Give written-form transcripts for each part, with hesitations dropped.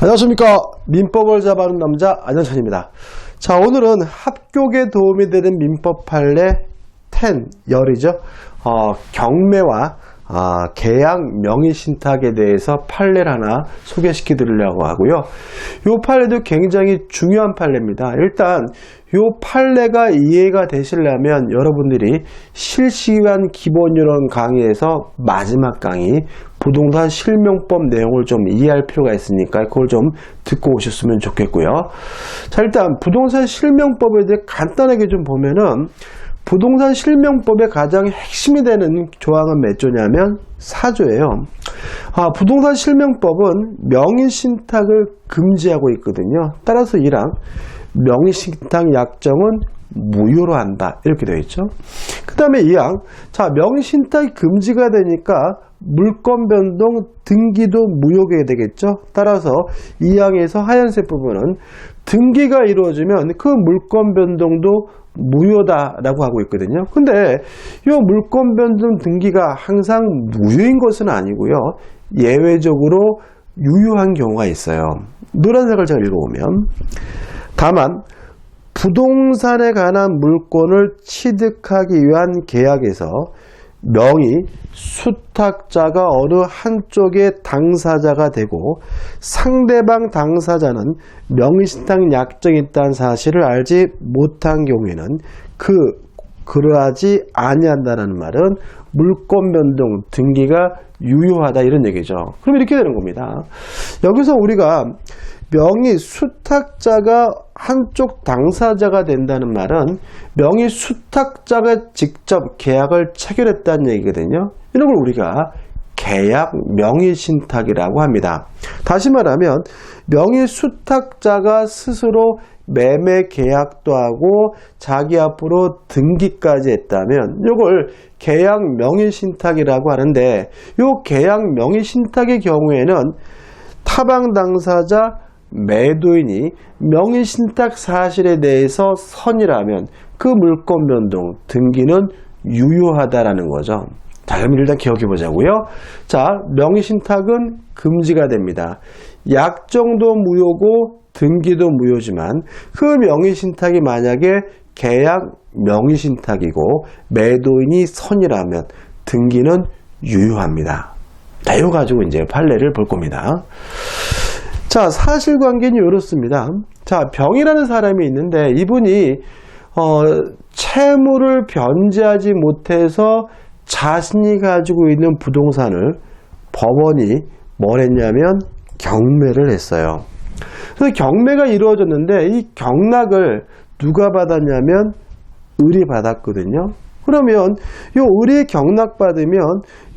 안녕하십니까. 민법을 잡아하는 남자 안현찬입니다. 자, 오늘은 합격에 도움이 되는 민법 판례 10이죠. 경매와 계약 명의신탁에 대해서 판례를 하나 소개시켜 드리려고 하고요. 이 판례도 굉장히 중요한 판례입니다. 일단 이 판례가 이해가 되시려면 여러분들이 실시간 기본이론 강의에서 마지막 강의 부동산 실명법 내용을 좀 이해할 필요가 있으니까 그걸 좀 듣고 오셨으면 좋겠고요. 자, 일단 부동산 실명법에 대해 간단하게 좀 보면은 부동산 실명법의 가장 핵심이 되는 조항은 몇 조냐면 4조예요. 부동산 실명법은 명의신탁을 금지하고 있거든요. 따라서 이랑 명의신탁 약정은 무효로 한다. 이렇게 되어 있죠. 그 다음에 2항. 자, 명의신탁이 금지가 되니까 물권 변동 등기도 무효가 되겠죠. 따라서 2항에서 하얀색 부분은 등기가 이루어지면 그 물권 변동도 무효다라고 하고 있거든요. 근데 이 물권 변동 등기가 항상 무효인 것은 아니고요. 예외적으로 유효한 경우가 있어요. 노란색을 제가 읽어보면 다만 부동산에 관한 물권을 취득하기 위한 계약에서 명의 수탁자가 어느 한쪽의 당사자가 되고 상대방 당사자는 명의신탁 약정이 있다는 사실을 알지 못한 경우에는 그러하지 아니한다는 말은 물권 변동 등기가 유효하다 이런 얘기죠. 그럼 이렇게 되는 겁니다. 여기서 우리가 명의 수탁자가 한쪽 당사자가 된다는 말은 명의 수탁자가 직접 계약을 체결했다는 얘기거든요. 이런 걸 우리가 계약 명의신탁이라고 합니다. 다시 말하면 명의 수탁자가 스스로 매매 계약도 하고 자기 앞으로 등기까지 했다면 이걸 계약 명의신탁이라고 하는데 이 계약 명의신탁의 경우에는 타방 당사자 매도인이 명의신탁 사실에 대해서 선이라면 그 물권 변동 등기는 유효하다라는 거죠. 자, 그럼 일단 기억해 보자고요. 자, 명의신탁은 금지가 됩니다. 약정도 무효고 등기도 무효지만 그 명의신탁이 만약에 계약 명의신탁이고 매도인이 선이라면 등기는 유효합니다. 자, 이거 가지고 이제 판례를 볼 겁니다. 자, 사실관계는 이렇습니다. 자, 병이라는 사람이 있는데 이분이 채무를 변제하지 못해서 자신이 가지고 있는 부동산을 법원이 뭘 했냐면 경매를 했어요. 그래서 경매가 이루어졌는데 이 경락을 누가 받았냐면 을이 받았거든요. 그러면 이 을이 경락받으면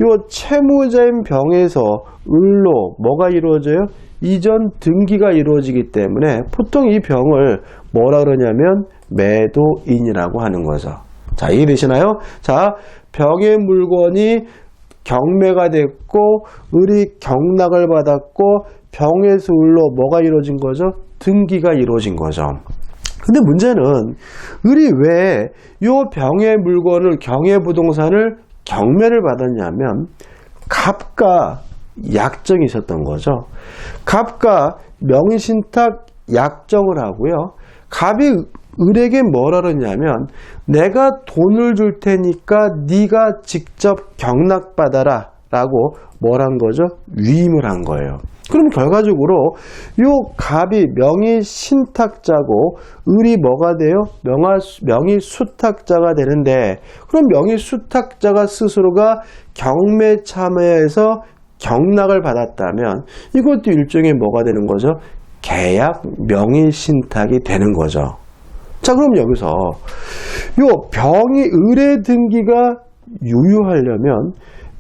이 채무자인 병에서 을로 뭐가 이루어져요? 이전 등기가 이루어지기 때문에 보통 이 병을 뭐라 그러냐면 매도인이라고 하는 거죠. 자, 이해되시나요? 자, 병의 물건이 경매가 됐고 을이 경락을 받았고 병에서 을로 뭐가 이루어진 거죠? 등기가 이루어진 거죠. 근데 문제는 을이 왜 이 병의 물건을 경의 부동산을 경매를 받았냐면 갑과 약정이 있었던 거죠. 갑과 명의신탁 약정을 하고요. 갑이 을에게 뭐라 그러냐면 내가 돈을 줄 테니까 네가 직접 경락받아라 라고 뭘 한 거죠? 위임을 한 거예요. 그럼 결과적으로 요 갑이 명의신탁자고 을이 뭐가 돼요? 명의수탁자가 되는데 그럼 명의수탁자가 스스로가 경매 참여해서 경락을 받았다면 이것도 일종의 뭐가 되는 거죠? 계약 명의신탁이 되는 거죠. 자, 그럼 여기서 요 병이 을의 등기가 유효하려면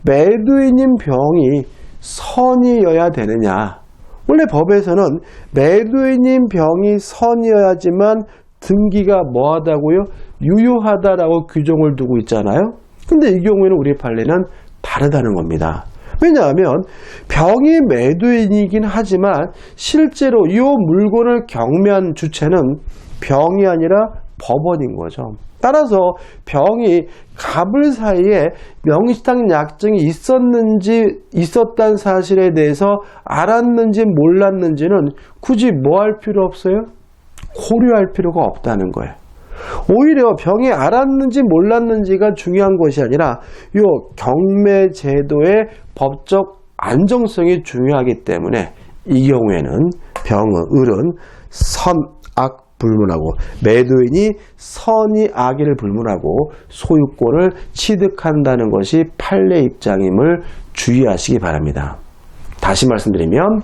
매도인인 병이 선이어야 되느냐? 원래 법에서는 매도인인 병이 선이어야지만 등기가 뭐하다고요? 유효하다라고 규정을 두고 있잖아요. 근데 이 경우에는 우리 판례는 다르다는 겁니다. 왜냐하면 병이 매도인이긴 하지만 실제로 이 물건을 경매한 주체는 병이 아니라 법원인 거죠. 따라서 병이 갑을 사이에 명의신탁 약증이 있었다는 사실에 대해서 알았는지 몰랐는지는 굳이 뭐 할 필요 없어요? 고려할 필요가 없다는 거예요. 오히려 병이 알았는지 몰랐는지가 중요한 것이 아니라 이 경매 제도의 법적 안정성이 중요하기 때문에 이 경우에는 을은 선악 불문하고 매도인이 선의 악의를 불문하고 소유권을 취득한다는 것이 판례 입장임을 주의하시기 바랍니다. 다시 말씀드리면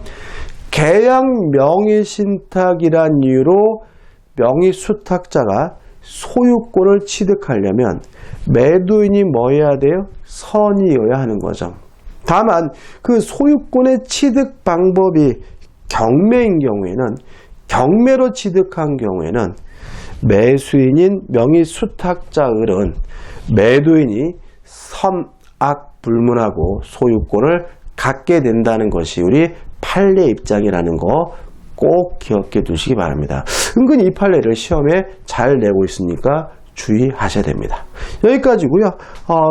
계약 명의신탁이란 이유로 명의수탁자가 소유권을 취득하려면 매도인이 뭐 해야 돼요? 선의여야 하는 거죠. 다만 그 소유권의 취득 방법이 경매인 경우에는 경매로 취득한 경우에는 매수인인 명의수탁자 을은 매도인이 선악 불문하고 소유권을 갖게 된다는 것이 우리 판례 입장이라는 거 꼭 기억해 두시기 바랍니다. 은근히 이 판례를 시험에 잘 내고 있으니까 주의하셔야 됩니다. 여기까지고요.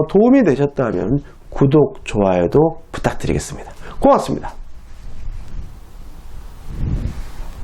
도움이 되셨다면 구독, 좋아요도 부탁드리겠습니다. 고맙습니다.